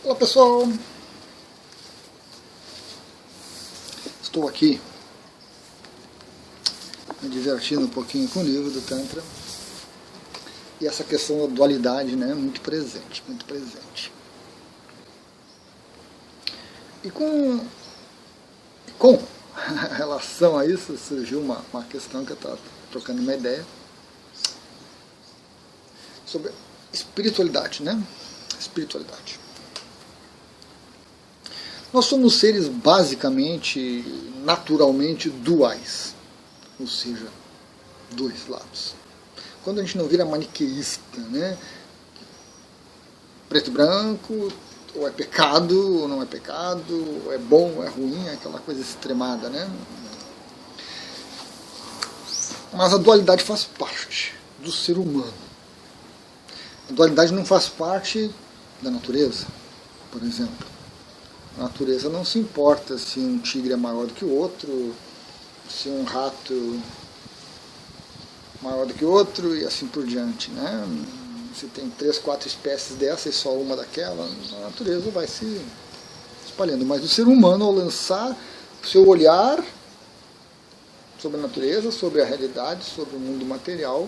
Olá pessoal, estou aqui me divertindo um pouquinho com o livro do Tantra e essa questão da dualidade, né, muito presente, muito presente. E com relação a isso surgiu uma questão que eu estava trocando uma ideia sobre espiritualidade, né? Espiritualidade. Nós somos seres basicamente, naturalmente duais, ou seja, dois lados. Quando a gente não vira maniqueísta, né? Preto e branco, ou é pecado, ou não é pecado, ou é bom, ou é ruim, aquela coisa extremada, né? Mas a dualidade faz parte do ser humano. A dualidade não faz parte da natureza, por exemplo. A natureza não se importa se um tigre é maior do que o outro, se um rato maior do que o outro e assim por diante, né? Se tem 3, 4 espécies dessa e só uma daquela, a natureza vai se espalhando. Mas o ser humano, ao lançar o seu olhar sobre a natureza, sobre a realidade, sobre o mundo material,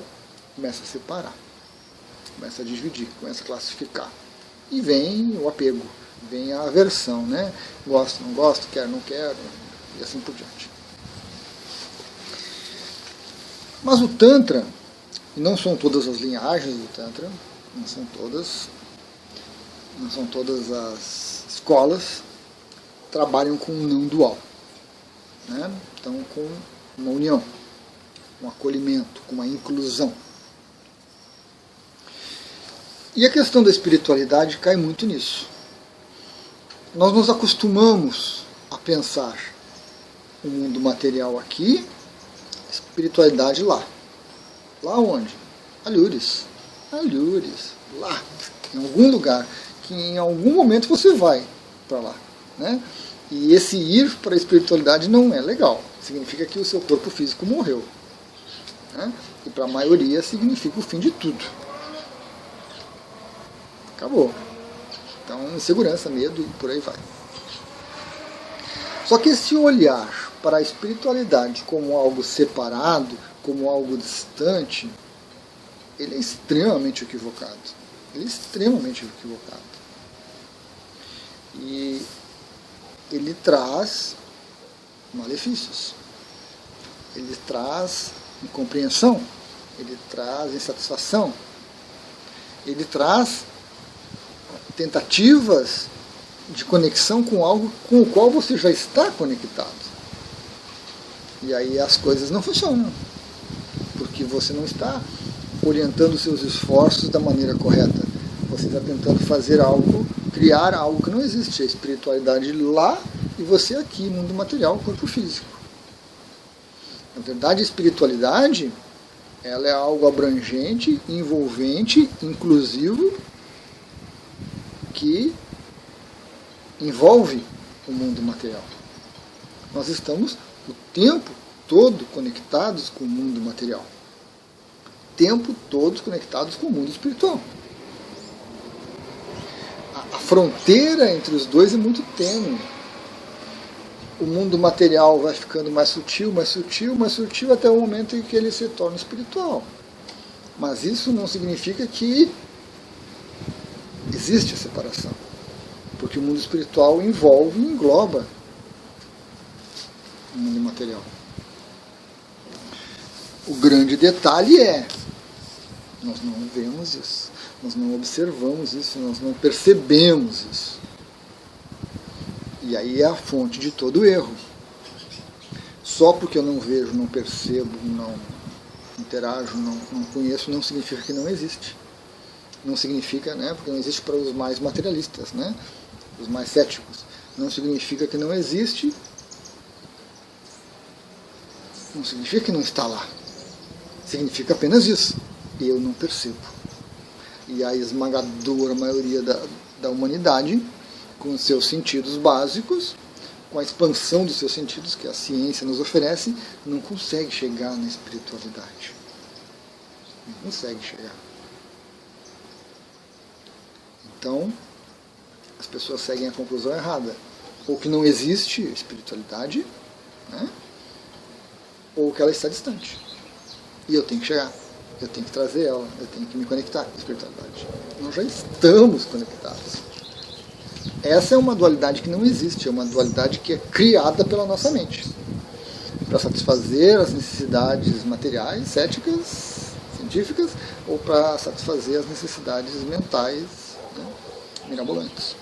começa a separar, começa a dividir, começa a classificar. E vem o apego, vem a aversão, né? Gosto, não gosto, quero, não quero, e assim por diante. Mas o Tantra, e não são todas as linhagens do Tantra, não são todas as escolas, trabalham com um não dual, né? Então, com uma união, um acolhimento, com uma inclusão. E a questão da espiritualidade cai muito nisso. Nós nos acostumamos a pensar o mundo material aqui, espiritualidade lá. Lá onde? Alhures, lá, em algum lugar, que em algum momento você vai para lá, né? E esse ir para a espiritualidade não é legal. Significa que o seu corpo físico morreu, né? E para a maioria significa o fim de tudo. Acabou. Então, insegurança, medo e por aí vai. Só que esse olhar para a espiritualidade como algo separado, como algo distante, ele é extremamente equivocado. Ele é extremamente equivocado. E ele traz malefícios. Ele traz incompreensão. Ele traz insatisfação. Ele traz tentativas de conexão com algo com o qual você já está conectado. E aí as coisas não funcionam, porque você não está orientando os seus esforços da maneira correta. Você está tentando fazer algo, criar algo que não existe. A espiritualidade lá e você aqui, mundo material, corpo físico. Na verdade, a espiritualidade, ela é algo abrangente, envolvente, inclusivo, que envolve o mundo material. Nós estamos o tempo todo conectados com o mundo material. O tempo todo conectados com o mundo espiritual. A fronteira entre os dois é muito tênue. O mundo material vai ficando mais sutil, mais sutil, mais sutil, até o momento em que ele se torna espiritual. Mas isso não significa que existe a separação, porque o mundo espiritual envolve e engloba o mundo material. O grande detalhe é, nós não vemos isso, nós não observamos isso, nós não percebemos isso. E aí é a fonte de todo o erro. Só porque eu não vejo, não percebo, não interajo, não conheço, não significa que não existe. Não significa, né, porque não existe para os mais materialistas, né, os mais céticos. Não significa que não existe, não significa que não está lá. Significa apenas isso. Eu não percebo. E a esmagadora maioria da humanidade, com os seus sentidos básicos, com a expansão dos seus sentidos que a ciência nos oferece, não consegue chegar na espiritualidade. Não consegue chegar. Então, as pessoas seguem a conclusão errada. Ou que não existe espiritualidade, né? Ou que ela está distante. E eu tenho que chegar, eu tenho que trazer ela, eu tenho que me conectar com a espiritualidade. Nós já estamos conectados. Essa é uma dualidade que não existe, é uma dualidade que é criada pela nossa mente para satisfazer as necessidades materiais, éticas, científicas, ou para satisfazer as necessidades mentais, né, mirabolantes.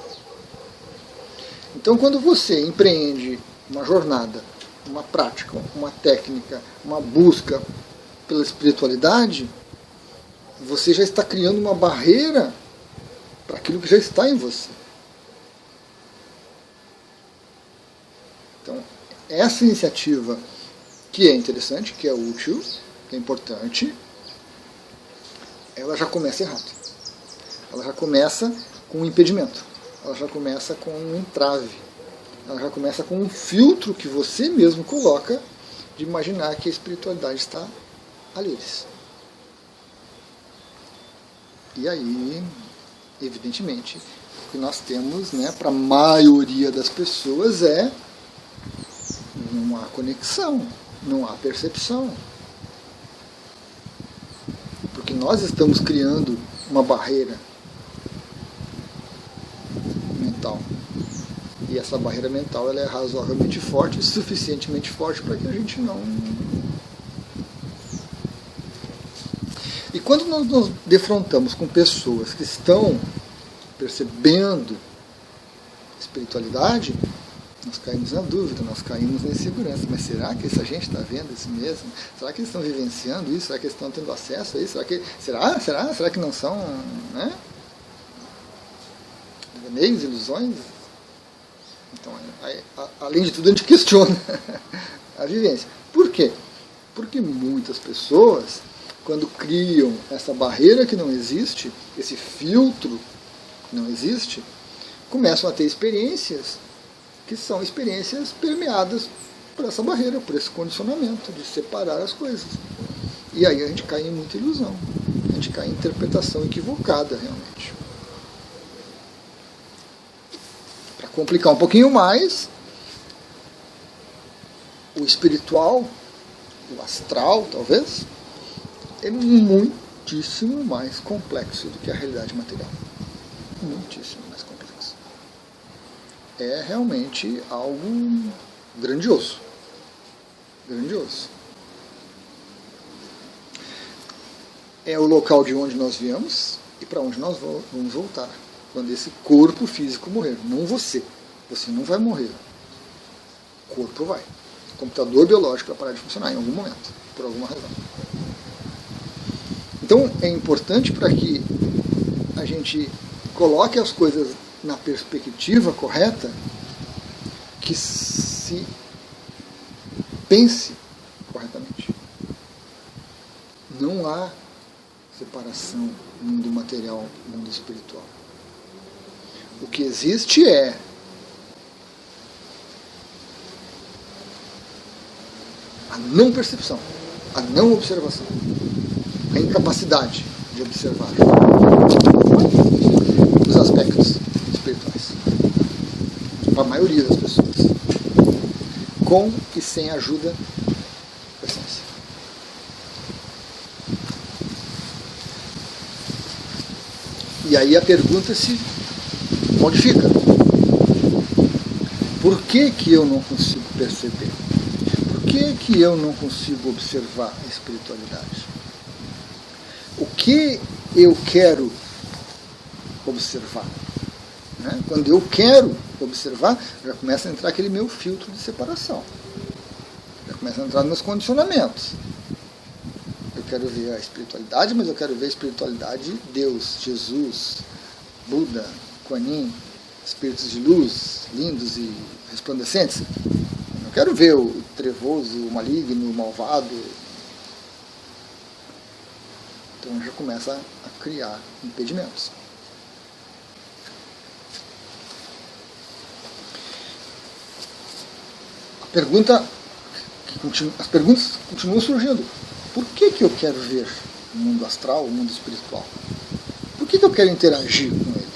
Então, quando você empreende uma jornada, uma prática, uma técnica, uma busca pela espiritualidade, você já está criando uma barreira para aquilo que já está em você. Então, essa iniciativa que é interessante, que é útil, que é importante, ela já começa errado. Ela já começa com um impedimento. Ela já começa com um entrave. Ela já começa com um filtro que você mesmo coloca de imaginar que a espiritualidade está alheia. E aí, evidentemente, o que nós temos, né, para a maioria das pessoas não há conexão, não há percepção. Porque nós estamos criando uma barreira mental. E essa barreira mental ela é razoavelmente forte, suficientemente forte para que a gente não... E quando nós nos defrontamos com pessoas que estão percebendo espiritualidade, nós caímos na dúvida, nós caímos na insegurança. Mas será que essa gente está vendo isso mesmo? Será que eles estão vivenciando isso? Será que eles estão tendo acesso a isso? Será que não são, né, meios, ilusões? Então, além de tudo, a gente questiona a vivência. Por quê? Porque muitas pessoas, quando criam essa barreira que não existe, esse filtro que não existe, começam a ter experiências que são experiências permeadas por essa barreira, por esse condicionamento de separar as coisas. E aí a gente cai em muita ilusão, a gente cai em interpretação equivocada realmente. Para complicar um pouquinho mais, o espiritual, o astral talvez, é muitíssimo mais complexo do que a realidade material. Muitíssimo mais complexo. É realmente algo grandioso. Grandioso. É o local de onde nós viemos e para onde nós vamos voltar quando esse corpo físico morrer. Não você. Você não vai morrer. O corpo vai. O computador biológico vai parar de funcionar em algum momento, por alguma razão. Então é importante para que a gente coloque as coisas na perspectiva correta, que se pense corretamente. Não há separação mundo material, mundo espiritual. O que existe é a não percepção, a não observação, a incapacidade de observar os aspectos espirituais para a maioria das pessoas, com e sem a ajuda da essência. E aí a pergunta se modifica. Por que eu não consigo perceber? Por que eu não consigo observar a espiritualidade? O que eu quero observar? Né? Quando eu quero observar, já começa a entrar aquele meu filtro de separação. Já começa a entrar nos meus condicionamentos. Eu quero ver a espiritualidade, mas eu quero ver a espiritualidade de Deus, Jesus, Buda, Kuan Yin, espíritos de luz, lindos e resplandecentes. Eu não quero ver o trevoso, o maligno, o malvado. Então já começa a criar impedimentos. As perguntas continuam surgindo. Por que eu quero ver o mundo astral, o mundo espiritual? Por que eu quero interagir com ele?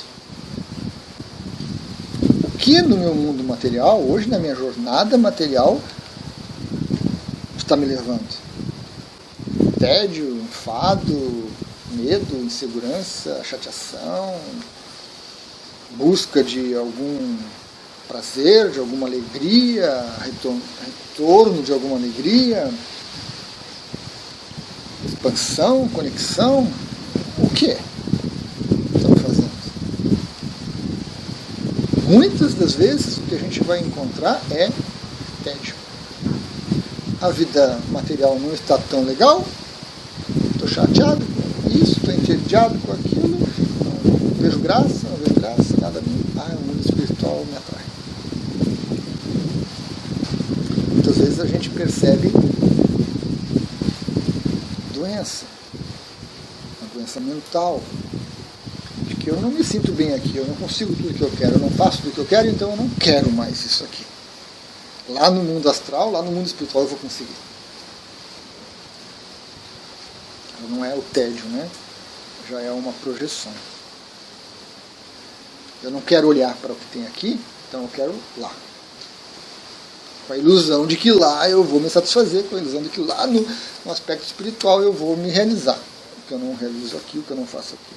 que no meu mundo material, hoje na minha jornada material, está me levando? Tédio, enfado, medo, insegurança, chateação, busca de algum prazer, de alguma alegria, retorno de alguma alegria, expansão, conexão. O que estamos fazendo? Muitas das vezes o que a gente vai encontrar é tédio. A vida material não está tão legal, estou chateado com isso, estou entediado com aquilo, não vejo graça, nada me. O mundo espiritual me atrai. Muitas vezes a gente percebe doença, uma doença mental, de que eu não me sinto bem aqui, eu não consigo tudo que eu quero, eu não faço tudo que eu quero, então eu não quero mais isso aqui. Lá no mundo astral, lá no mundo espiritual eu vou conseguir. Não é o tédio, né? Já é uma projeção. Eu não quero olhar para o que tem aqui, então eu quero lá. Com a ilusão de que lá eu vou me satisfazer, com a ilusão de que lá no aspecto espiritual eu vou me realizar. O que eu não realizo aqui, o que eu não faço aqui.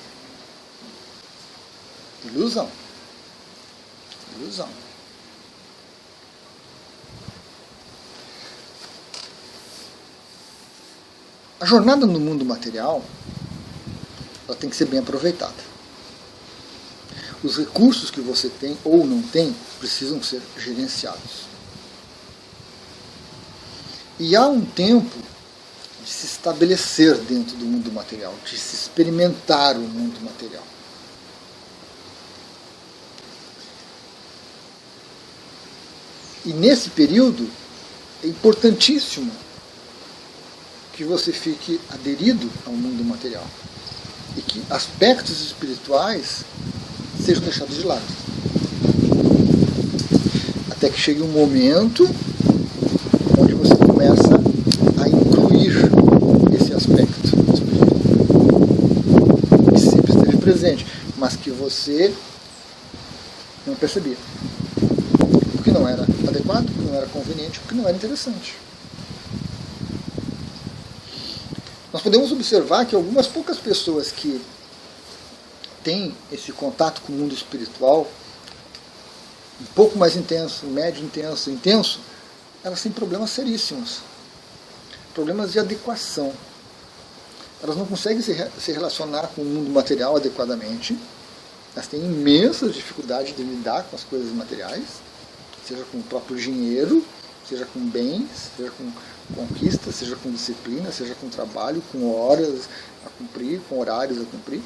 Ilusão. Ilusão. A jornada no mundo material, ela tem que ser bem aproveitada. Os recursos que você tem ou não tem precisam ser gerenciados. E há um tempo de se estabelecer dentro do mundo material, de se experimentar o mundo material. E nesse período é importantíssimo que você fique aderido ao mundo material e que aspectos espirituais sejam deixados de lado. Até que chegue um momento onde você começa a incluir esse aspecto espiritual, que sempre esteve presente, mas que você não percebia. Porque não era adequado, porque não era conveniente, porque não era interessante. Nós podemos observar que algumas poucas pessoas que têm esse contato com o mundo espiritual, um pouco mais intenso, médio intenso, intenso, elas têm problemas seríssimos. Problemas de adequação. Elas não conseguem se relacionar com o mundo material adequadamente. Elas têm imensas dificuldades de lidar com as coisas materiais, seja com o próprio dinheiro, seja com bens, seja com conquista, seja com disciplina, seja com trabalho, com horas a cumprir, com horários a cumprir.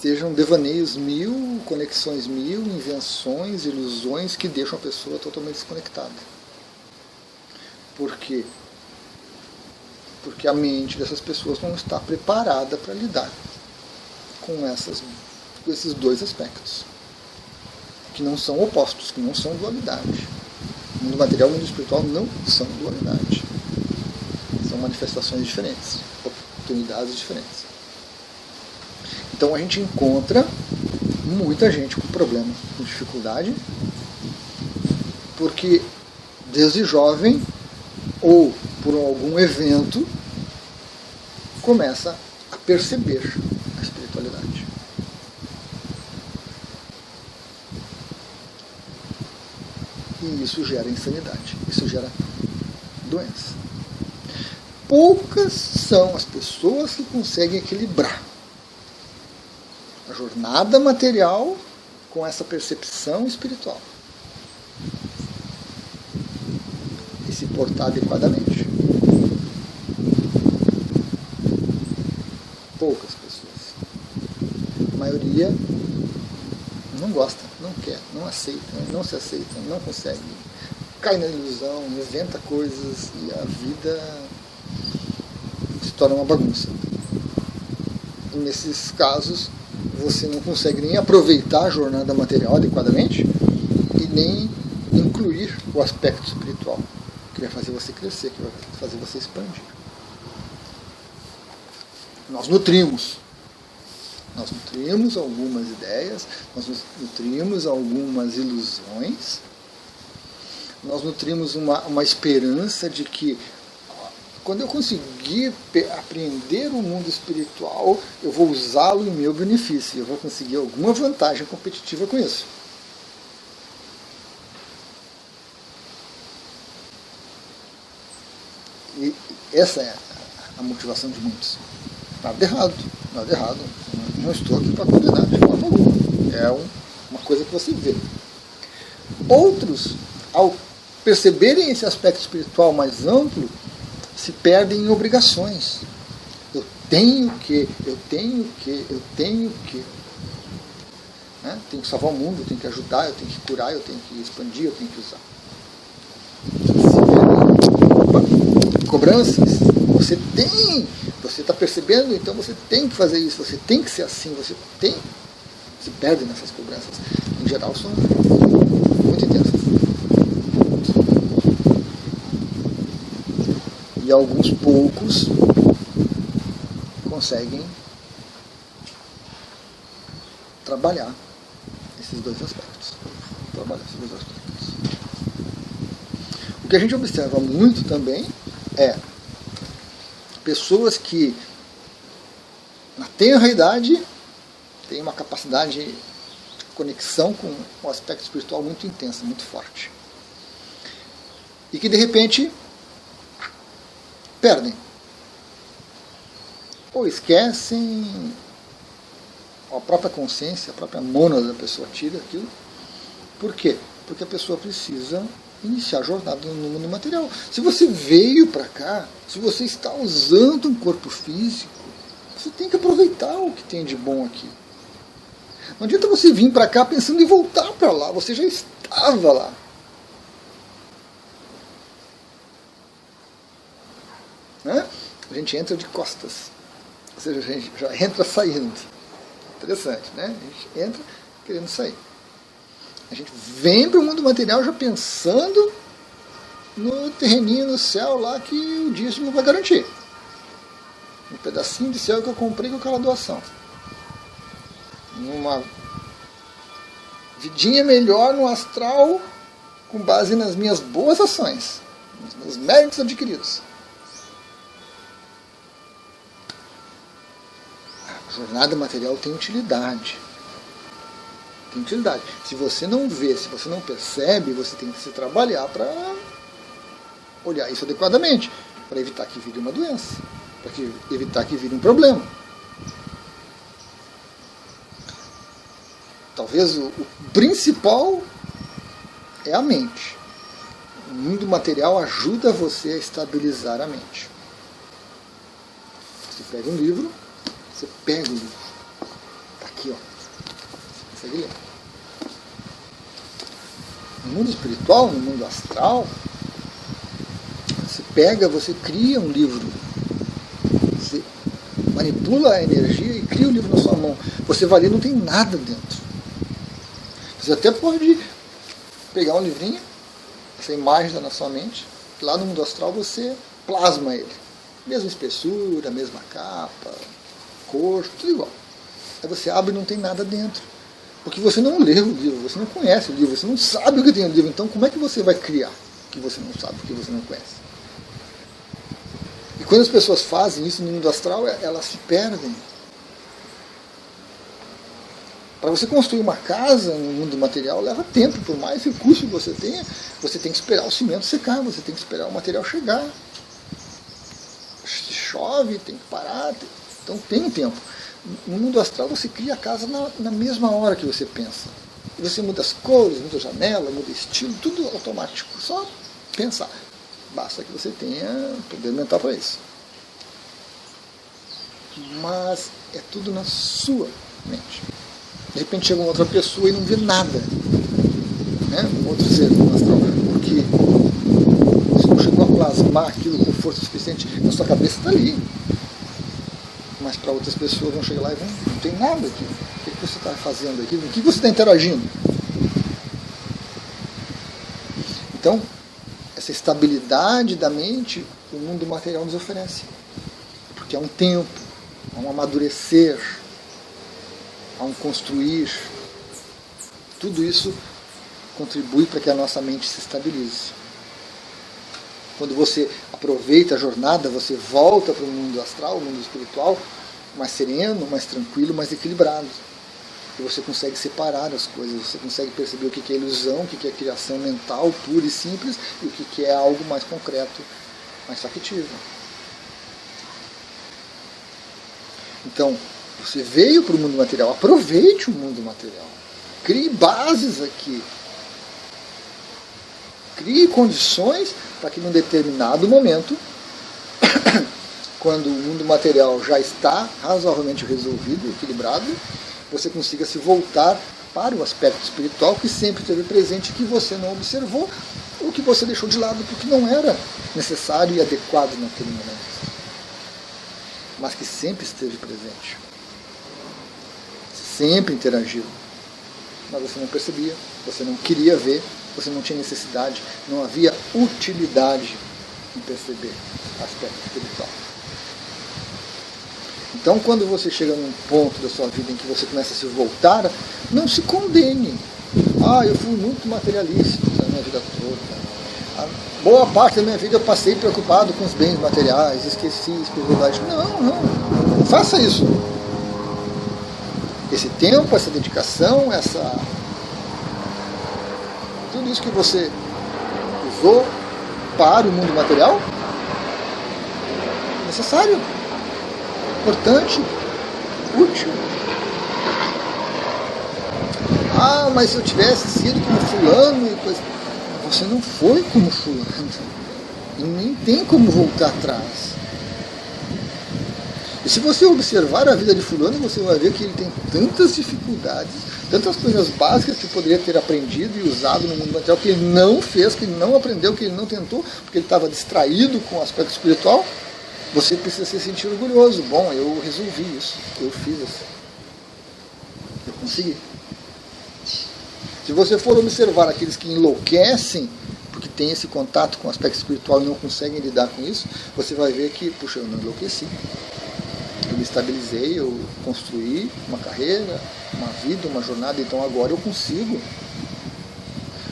Sejam devaneios mil, conexões mil, invenções, ilusões que deixam a pessoa totalmente desconectada. Por quê? Porque a mente dessas pessoas não está preparada para lidar com esses dois aspectos, que não são opostos, que não são dualidade. O mundo material e o mundo espiritual não são dualidade. São manifestações diferentes, oportunidades diferentes. Então a gente encontra muita gente com problema, com dificuldade, porque desde jovem ou por algum evento começa a perceber a espiritualidade. E isso gera insanidade, isso gera doença. Poucas são as pessoas que conseguem equilibrar a jornada material com essa percepção espiritual e se portar adequadamente. Poucas pessoas. A maioria não gosta, não quer, não aceita, não se aceita, não consegue. Cai na ilusão, inventa coisas e a vida se torna uma bagunça. E nesses casos, você não consegue nem aproveitar a jornada material adequadamente e nem incluir o aspecto espiritual, que vai fazer você crescer, que vai fazer você expandir. Nós nutrimos Nós nutrimos algumas ideias, nós nutrimos algumas ilusões, nós nutrimos uma esperança de que quando eu conseguir apreender o mundo espiritual, eu vou usá-lo em meu benefício, eu vou conseguir alguma vantagem competitiva com isso. E essa é a motivação de muitos. Nada errado, nada errado. Não estou aqui para condenar de forma alguma. É uma coisa que você vê. Outros, ao perceberem esse aspecto espiritual mais amplo, se perdem em obrigações. Eu tenho que. Né? Tenho que salvar o mundo, eu tenho que ajudar, eu tenho que curar, eu tenho que expandir, eu tenho que usar. Cobranças. Você está percebendo, então você tem que fazer isso, você tem que ser assim, se perde nessas cobranças. Em geral são muito intensas. E alguns poucos conseguem trabalhar esses dois aspectos. O que a gente observa muito também é pessoas que na tenra idade têm uma capacidade de conexão com o aspecto espiritual muito intensa, muito forte. E que de repente perdem. Ou esquecem, a própria consciência, a própria mônada da pessoa tira aquilo. Por quê? Porque a pessoa precisa iniciar a jornada no mundo material. Se você veio para cá, se você está usando um corpo físico, você tem que aproveitar o que tem de bom aqui. Não adianta você vir para cá pensando em voltar para lá, você já estava lá. Né? A gente entra de costas, ou seja, a gente já entra saindo. Interessante, né? A gente entra querendo sair. A gente vem para o mundo material já pensando no terreninho no céu lá que o dízimo vai garantir. Um pedacinho de céu que eu comprei com aquela doação. Uma vidinha melhor no astral com base nas minhas boas ações, nos meus méritos adquiridos. A jornada material tem utilidade. Tem utilidade. Se você não vê, se você não percebe, você tem que se trabalhar para olhar isso adequadamente, para evitar que vire uma doença, para evitar que vire um problema. Talvez o principal é a mente. O mundo material ajuda você a estabilizar a mente. Você pega um livro, você pega o livro. Está aqui, ó. Você consegue ler. No mundo espiritual, no mundo astral, você pega, você cria um livro. Você manipula a energia e cria o livro na sua mão. Você vai ler, não tem nada dentro. Você até pode pegar um livrinho, essa imagem está na sua mente, lá no mundo astral você plasma ele. Mesma espessura, mesma capa, cor, tudo igual. Aí você abre e não tem nada dentro. Porque você não leu o livro, você não conhece o livro, você não sabe o que tem no livro. Então como é que você vai criar o que você não sabe, o que você não conhece? E quando as pessoas fazem isso no mundo astral, elas se perdem. Para você construir uma casa no mundo material leva tempo, por mais recurso que você tenha, você tem que esperar o cimento secar, você tem que esperar o material chegar. Se chove, tem que parar, então tem um tempo. No mundo astral você cria a casa na mesma hora que você pensa. Você muda as cores, muda a janela, muda o estilo, tudo automático. Só pensar. Basta que você tenha poder mental para isso. Mas é tudo na sua mente. De repente chega uma outra pessoa e não vê nada. Né? Um outro ser no astral. Porque você não chegou a plasmar aquilo com força suficiente, na sua cabeça está ali. Mas para outras pessoas vão chegar lá e vão, não tem nada aqui. O que você está fazendo aqui? O que você está interagindo? Então, essa estabilidade da mente, o mundo material nos oferece. Porque é um tempo, é um amadurecer. a um construir. Tudo isso contribui para que a nossa mente se estabilize. Quando você aproveita a jornada, você volta para o mundo astral, o mundo espiritual, mais sereno, mais tranquilo, mais equilibrado. E você consegue separar as coisas, você consegue perceber o que é ilusão, o que é criação mental pura e simples, e o que é algo mais concreto, mais factível. Então, você veio para o mundo material, aproveite o mundo material. Crie bases aqui. Crie condições para que num determinado momento, quando o mundo material já está razoavelmente resolvido, equilibrado, você consiga se voltar para o aspecto espiritual que sempre esteve presente, que você não observou, ou que você deixou de lado porque não era necessário e adequado naquele momento, mas que sempre esteve presente, sempre interagiu, mas você não percebia, você não queria ver, você não tinha necessidade, não havia utilidade em perceber o aspecto espiritual. Então, quando você chega num ponto da sua vida em que você começa a se voltar, não se condene. Eu fui muito materialista na minha vida toda. A boa parte da minha vida eu passei preocupado com os bens materiais, esqueci a espiritualidade. Não faça isso. Esse tempo, essa dedicação, tudo isso que você usou para o mundo material é necessário, importante, útil. Mas se eu tivesse sido como fulano e coisa... Você não foi como fulano. E nem tem como voltar atrás. E se você observar a vida de fulano, você vai ver que ele tem tantas dificuldades, tantas coisas básicas que poderia ter aprendido e usado no mundo material, que ele não fez, que ele não aprendeu, que ele não tentou, porque ele estava distraído com o aspecto espiritual. Você precisa se sentir orgulhoso. Bom, eu resolvi isso, eu fiz isso, eu consegui. Se você for observar aqueles que enlouquecem porque tem esse contato com o aspecto espiritual e não conseguem lidar com isso, você vai ver que, puxa, eu não enlouqueci. Eu me estabilizei, eu construí uma carreira, uma vida, uma jornada, então agora eu consigo.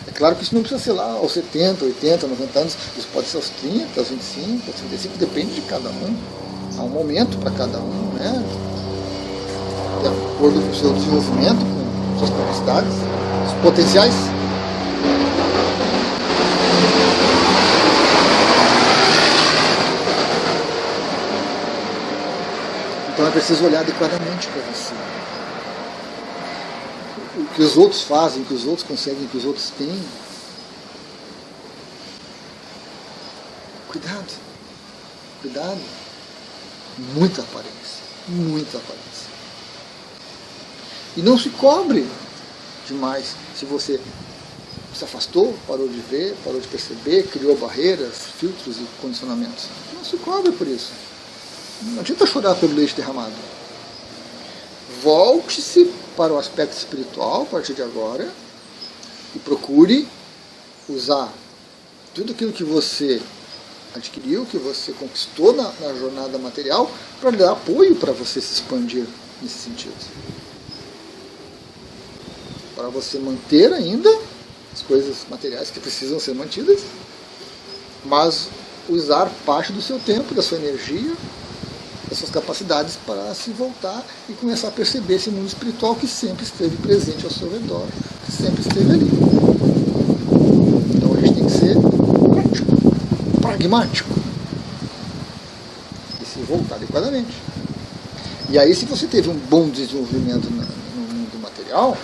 É claro que isso não precisa ser lá aos 70, 80, 90 anos, isso pode ser aos 30, aos 25, aos 35, depende de cada um. Há um momento para cada um, né? De acordo com o seu desenvolvimento, com suas capacidades, os potenciais. Então é preciso olhar adequadamente para você. O que os outros fazem, o que os outros conseguem, o que os outros têm. Cuidado. Cuidado. Muita aparência. Muita aparência. E não se cobre demais se você se afastou, parou de ver, parou de perceber, criou barreiras, filtros e condicionamentos. Não se cobre por isso. Não adianta chorar pelo leite derramado. Volte-se para o aspecto espiritual a partir de agora e procure usar tudo aquilo que você adquiriu, que você conquistou na jornada material, para dar apoio para você se expandir nesse sentido. Para você manter ainda as coisas materiais que precisam ser mantidas, mas usar parte do seu tempo, da sua energia, das suas capacidades para se voltar e começar a perceber esse mundo espiritual que sempre esteve presente ao seu redor, que sempre esteve ali. Então a gente tem que ser prático, pragmático e se voltar adequadamente. E aí, se você teve um bom desenvolvimento no mundo material,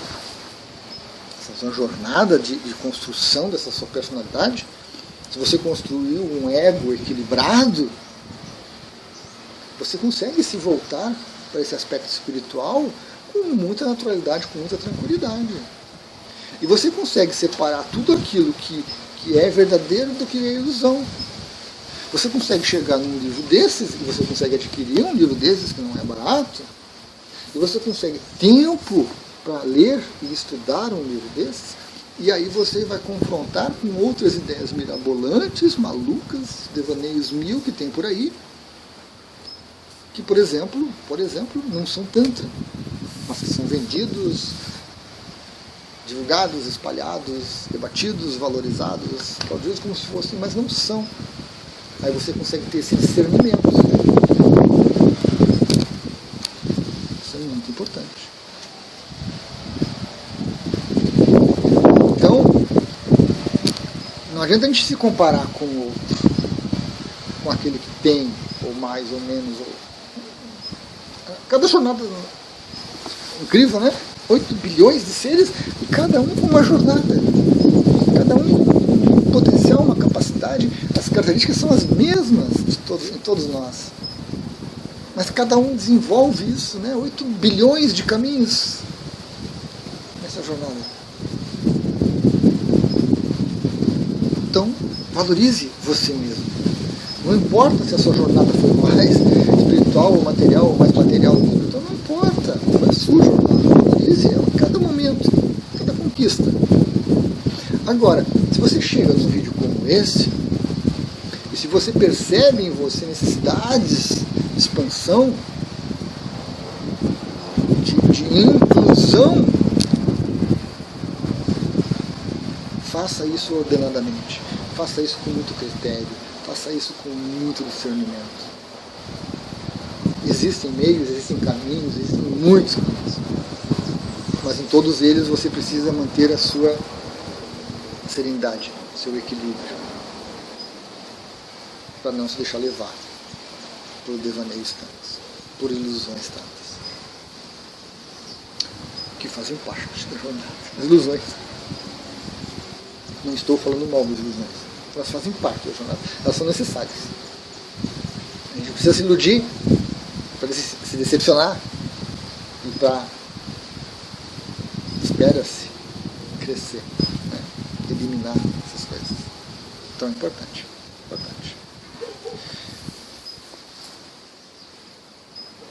essa jornada de construção dessa sua personalidade, se você construiu um ego equilibrado, você consegue se voltar para esse aspecto espiritual com muita naturalidade, com muita tranquilidade. E você consegue separar tudo aquilo que é verdadeiro do que é ilusão. Você consegue chegar num livro desses, e você consegue adquirir um livro desses que não é barato, e você consegue tempo para ler e estudar um livro desses, e aí você vai confrontar com outras ideias mirabolantes, malucas, devaneios mil que tem por aí, que, por exemplo, não são tantra, mas que são vendidos, divulgados, espalhados, debatidos, valorizados, aplaudidos como se fossem, mas não são. Aí você consegue ter esse discernimento. Isso é muito importante. Então, não adianta a gente se comparar com o outro, com aquele que tem, ou mais ou menos. Cada jornada incrível, né? 8 bilhões de seres e cada um com uma jornada. Cada um com um potencial, uma capacidade. As características são as mesmas em todos nós. Mas cada um desenvolve isso, né? 8 bilhões de caminhos nessa jornada. Então, valorize você mesmo. Não importa se a sua jornada foi mais espiritual ou material, ou mais material ou espiritual, não importa. Foi a sua jornada. Valorize ela, cada momento, cada conquista. Agora, se você chega num vídeo como esse, e se você percebe em você necessidades de expansão, de inclusão, faça isso ordenadamente. Faça isso com muito critério. Faça isso com muito discernimento. Existem meios, existem caminhos, existem muitos caminhos. Mas em todos eles você precisa manter a sua serenidade, seu equilíbrio, para não se deixar levar por devaneios tantos, por ilusões tantas, que fazem parte da jornada. As ilusões. Não estou falando mal das ilusões. Elas fazem parte da jornada. Elas são necessárias. A gente precisa se iludir para se decepcionar e para, espera-se, crescer, né? Eliminar essas coisas. Então é importante. Importante.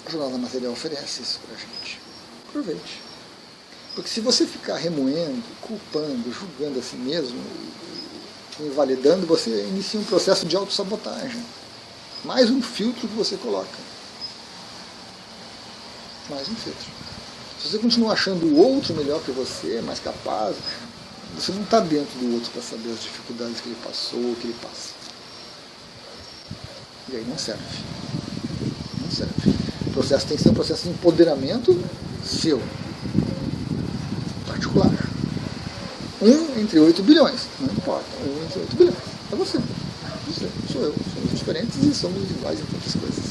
A jornada material oferece isso para a gente. Aproveite. Porque se você ficar remoendo, culpando, julgando a si mesmo, invalidando, você inicia um processo de autossabotagem. Mais um filtro que você coloca. Mais um filtro. Se você continua achando o outro melhor que você, mais capaz, você não está dentro do outro para saber as dificuldades que ele passou ou que ele passa. E aí não serve. Não serve. O processo tem que ser um processo de empoderamento seu. Particular. 1 entre 8 bilhões. Não importa. 1 entre 8 bilhões. É você. Você. Sou eu. Somos diferentes e somos iguais em tantas coisas.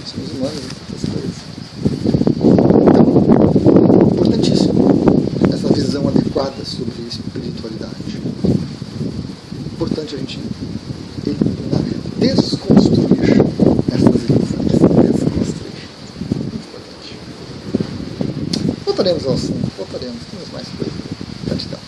Somos humanos em tantas coisas. Então, importantíssimo essa visão adequada sobre espiritualidade. Importante a gente eliminar, desconstruir essas ilusões. Desconstruir. Muito importante. Voltaremos ao assunto. Voltaremos. Temos mais coisas. Gratidão.